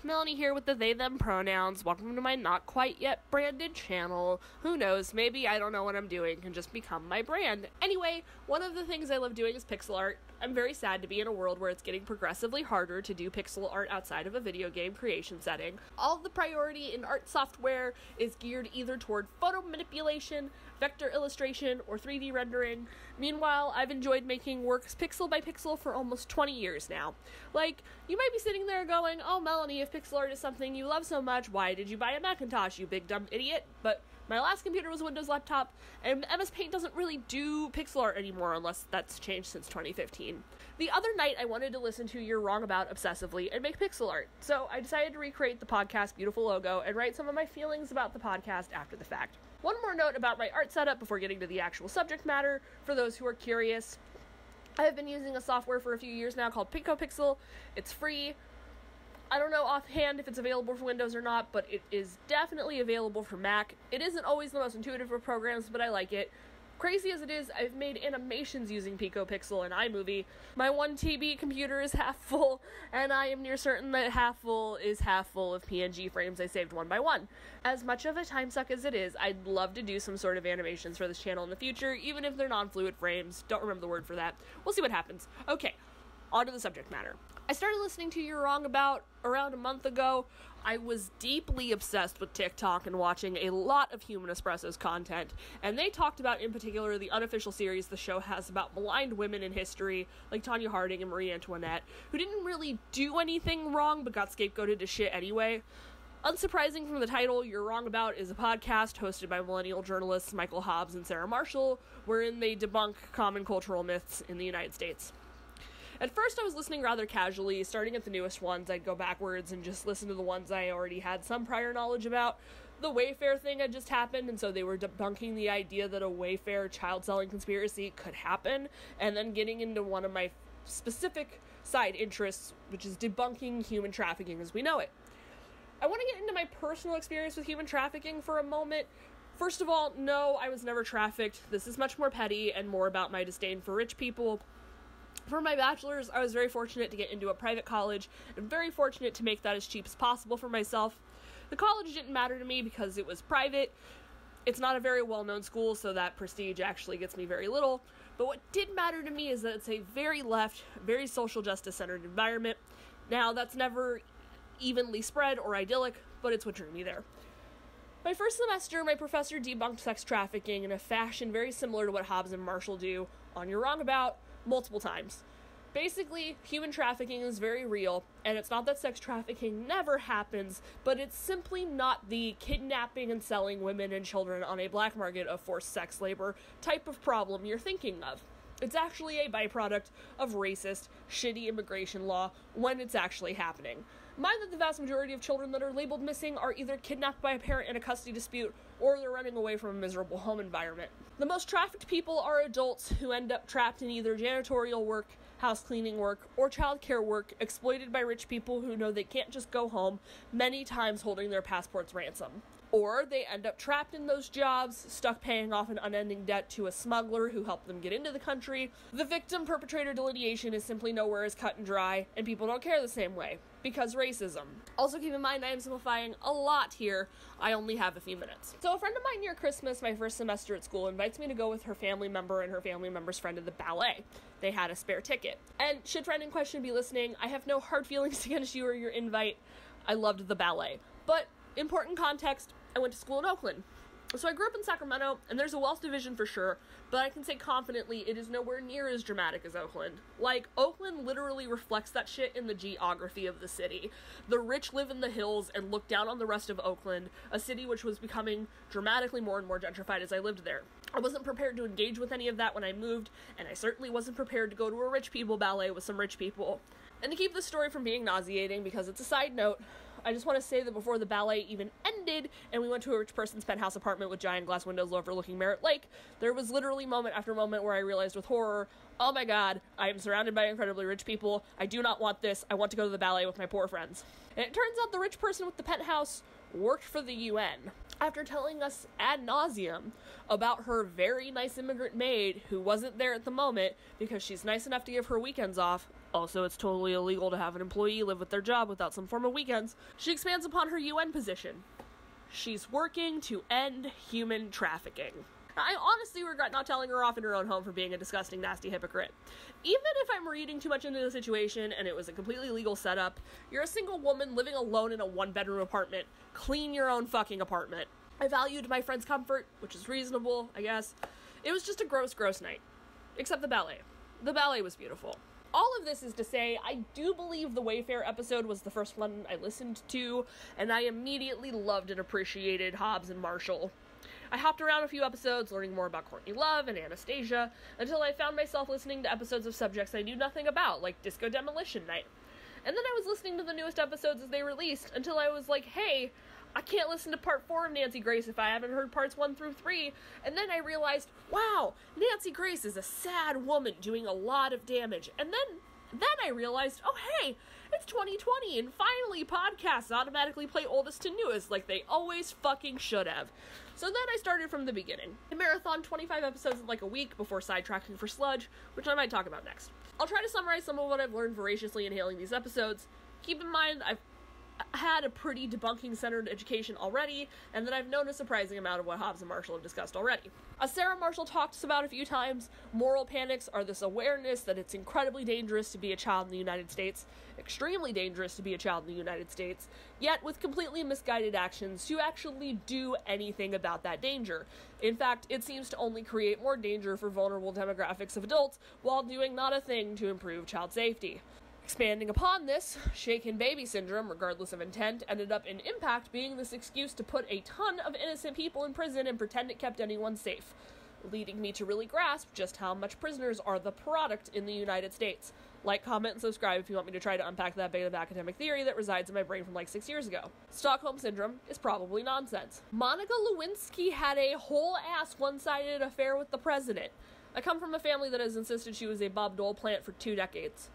Melanie here with the they them pronouns. Welcome to my not quite yet branded channel. Who knows, maybe I don't know what I'm doing can just become my brand. Anyway, one of the things I love doing is pixel art. I'm very sad to be in a world where it's getting progressively harder to do pixel art outside of a video game creation setting. All of the priority in art software is geared either toward photo manipulation, vector illustration, or 3D rendering. Meanwhile, I've enjoyed making works pixel by pixel for almost 20 years now. Like, you might be sitting there going, oh Melanie, if pixel art is something you love so much, why did you buy a Macintosh, you big dumb idiot? But my last computer was a Windows laptop, and MS Paint doesn't really do pixel art anymore unless that's changed since 2015. The other night, I wanted to listen to You're Wrong About obsessively and make pixel art, so I decided to recreate the podcast beautiful logo and write some of my feelings about the podcast after the fact. One more note about my art setup before getting to the actual subject matter, for those who are curious. I have been using a software for a few years now called PicoPixel. It's free. I don't know offhand if it's available for Windows or not, but it is definitely available for Mac. It isn't always the most intuitive of programs, but I like it. Crazy as it is, I've made animations using PicoPixel and iMovie. My 1TB computer is half full, and I am near certain that half full is half full of PNG frames I saved one by one. As much of a time suck as it is, I'd love to do some sort of animations for this channel in the future, even if they're non-fluid frames. Don't remember the word for that. We'll see what happens. Okay, on to the subject matter. I started listening to You're Wrong About around a month ago. I was deeply obsessed with TikTok and watching a lot of Human Espresso's content, and they talked about, in particular, the unofficial series the show has about maligned women in history, like Tonya Harding and Marie Antoinette, who didn't really do anything wrong but got scapegoated to shit anyway. Unsurprising from the title, You're Wrong About is a podcast hosted by millennial journalists Michael Hobbs and Sarah Marshall, wherein they debunk common cultural myths in the United States. At first, I was listening rather casually. Starting at the newest ones, I'd go backwards and just listen to the ones I already had some prior knowledge about. The Wayfair thing had just happened, and so they were debunking the idea that a Wayfair child-selling conspiracy could happen, and then getting into one of my specific side interests, which is debunking human trafficking as we know it. I want to get into my personal experience with human trafficking for a moment. First of all, no, I was never trafficked. This is much more petty and more about my disdain for rich people. For my bachelor's, I was very fortunate to get into a private college, and very fortunate to make that as cheap as possible for myself. The college didn't matter to me because it was private. It's not a very well-known school, so that prestige actually gets me very little. But what did matter to me is that it's a very left, very social justice-centered environment. Now, that's never evenly spread or idyllic, but it's what drew me there. My first semester, my professor debunked sex trafficking in a fashion very similar to what Hobbs and Marshall do on You're Wrong About, multiple times. Basically, human trafficking is very real, and it's not that sex trafficking never happens, but it's simply not the kidnapping and selling women and children on a black market of forced sex labor type of problem you're thinking of. It's actually a byproduct of racist, shitty immigration law when it's actually happening. Mind that the vast majority of children that are labeled missing are either kidnapped by a parent in a custody dispute, or they're running away from a miserable home environment. The most trafficked people are adults who end up trapped in either janitorial work, house cleaning work, or childcare work, exploited by rich people who know they can't just go home, many times holding their passports ransom. Or they end up trapped in those jobs, stuck paying off an unending debt to a smuggler who helped them get into the country. The victim-perpetrator delineation is simply nowhere as cut and dry, and people don't care the same way, because racism. Also keep in mind I am simplifying a lot here. I only have a few minutes. So a friend of mine near Christmas, my first semester at school, invites me to go with her family member and her family member's friend to the ballet. They had a spare ticket. And should friend in question be listening, I have no hard feelings against you or your invite. I loved the ballet. But important context, I went to school in Oakland. So I grew up in Sacramento, and there's a wealth division for sure, but I can say confidently it is nowhere near as dramatic as Oakland. Like, Oakland literally reflects that shit in the geography of the city. The rich live in the hills and look down on the rest of Oakland, a city which was becoming dramatically more and more gentrified as I lived there. I wasn't prepared to engage with any of that when I moved, and I certainly wasn't prepared to go to a rich people ballet with some rich people. And to keep this story from being nauseating, because it's a side note, I just want to say that before the ballet even ended, and we went to a rich person's penthouse apartment with giant glass windows overlooking Merritt Lake, there was literally moment after moment where I realized with horror, oh my god, I am surrounded by incredibly rich people, I do not want this, I want to go to the ballet with my poor friends. And it turns out the rich person with the penthouse worked for the UN. after telling us ad nauseum about her very nice immigrant maid who wasn't there at the moment because she's nice enough to give her weekends off. Also, it's totally illegal to have an employee live with their job without some form of weekends. She expands upon her UN position. She's working to end human trafficking. I honestly regret not telling her off in her own home for being a disgusting, nasty hypocrite. Even if I'm reading too much into the situation and it was a completely legal setup, you're a single woman living alone in a one-bedroom apartment. Clean your own fucking apartment. I valued my friend's comfort, which is reasonable, I guess. It was just a gross, gross night. Except the ballet. The ballet was beautiful. All of this is to say, I do believe the Wayfair episode was the first one I listened to, and I immediately loved and appreciated Hobbs and Marshall. I hopped around a few episodes, learning more about Courtney Love and Anastasia, until I found myself listening to episodes of subjects I knew nothing about, like Disco Demolition Night. And then I was listening to the newest episodes as they released, until I was like, hey, I can't listen to part 4 of Nancy Grace if I haven't heard parts 1 through 3, and then I realized, wow, Nancy Grace is a sad woman doing a lot of damage, and then I realized, oh hey, it's 2020, and finally podcasts automatically play oldest to newest like they always fucking should have. So then I started from the beginning. I marathoned 25 episodes in like a week before sidetracking for Sludge, which I might talk about next. I'll try to summarize some of what I've learned voraciously inhaling these episodes. Keep in mind, I've had a pretty debunking-centered education already, and that I've known a surprising amount of what Hobbs and Marshall have discussed already. As Sarah Marshall talks about a few times, moral panics are this awareness that it's incredibly dangerous to be a child in the United States, extremely dangerous to be a child in the United States, yet with completely misguided actions to actually do anything about that danger. In fact, it seems to only create more danger for vulnerable demographics of adults, while doing not a thing to improve child safety. Expanding upon this, shaken baby syndrome, regardless of intent, ended up in Impact being this excuse to put a ton of innocent people in prison and pretend it kept anyone safe, leading me to really grasp just how much prisoners are the product in the United States. Like, comment, and subscribe if you want me to try to unpack that bit of academic theory that resides in my brain from like 6 years ago. Stockholm Syndrome is probably nonsense. Monica Lewinsky had a whole-ass one-sided affair with the president. I come from a family that has insisted she was a Bob Dole plant for 2 decades.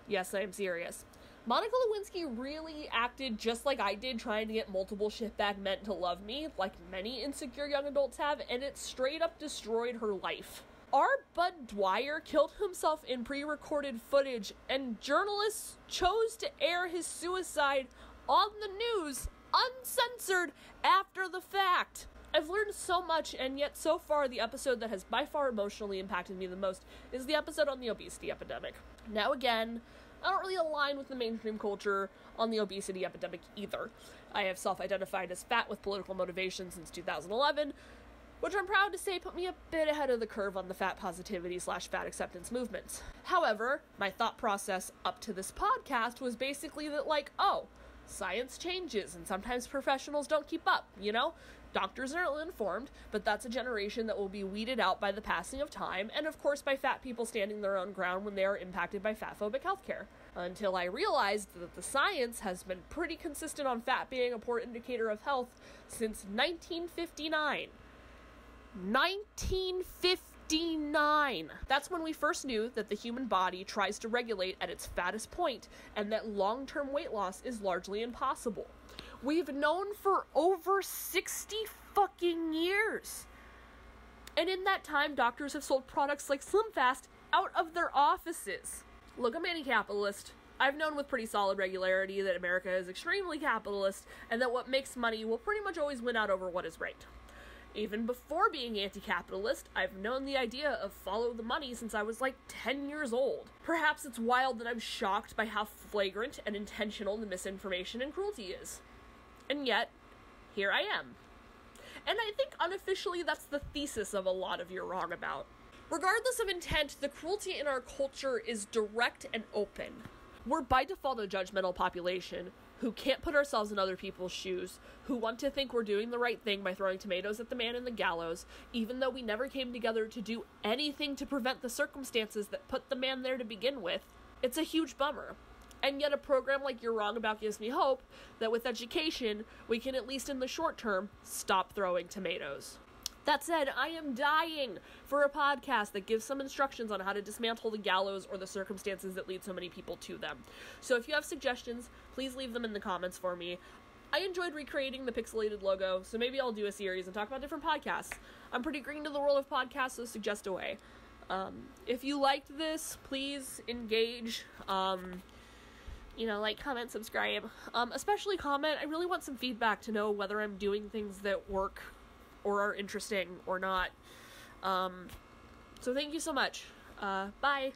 Yes, I am serious. Monica Lewinsky really acted just like I did, trying to get multiple shitbag men to love me, like many insecure young adults have, and it straight up destroyed her life. Our Bud Dwyer killed himself in pre-recorded footage, and journalists chose to air his suicide on the news, uncensored, after the fact. I've learned so much, and yet so far the episode that has by far emotionally impacted me the most is the episode on the obesity epidemic. Now again, I don't really align with the mainstream culture on the obesity epidemic either. I have self-identified as fat with political motivation since 2011, which I'm proud to say put me a bit ahead of the curve on the fat positivity / fat acceptance movements. However, my thought process up to this podcast was basically that, like, oh, science changes and sometimes professionals don't keep up, you know? Doctors are ill-informed, but that's a generation that will be weeded out by the passing of time, and of course by fat people standing their own ground when they are impacted by fat-phobic healthcare. Until I realized that the science has been pretty consistent on fat being a poor indicator of health since 1959. 1959! That's when we first knew that the human body tries to regulate at its fattest point, and that long-term weight loss is largely impossible. We've known for over 60 fucking years. And in that time, doctors have sold products like Slim Fast out of their offices. Look, I'm anti-capitalist. I've known with pretty solid regularity that America is extremely capitalist, and that what makes money will pretty much always win out over what is right. Even before being anti-capitalist, I've known the idea of follow the money since I was like 10 years old. Perhaps it's wild that I'm shocked by how flagrant and intentional the misinformation and cruelty is. And yet, here I am. And I think unofficially that's the thesis of a lot of You're Wrong About. Regardless of intent, the cruelty in our culture is direct and open. We're by default a judgmental population who can't put ourselves in other people's shoes, who want to think we're doing the right thing by throwing tomatoes at the man in the gallows, even though we never came together to do anything to prevent the circumstances that put the man there to begin with. It's a huge bummer. And yet a program like You're Wrong About gives me hope that with education, we can at least in the short term, stop throwing tomatoes. That said, I am dying for a podcast that gives some instructions on how to dismantle the gallows or the circumstances that lead so many people to them. So if you have suggestions, please leave them in the comments for me. I enjoyed recreating the pixelated logo, so maybe I'll do a series and talk about different podcasts. I'm pretty green to the world of podcasts, so suggest away. If you liked this, please engage. Like, comment, subscribe. Especially comment. I really want some feedback to know whether I'm doing things that work or are interesting or not. So thank you so much. Bye.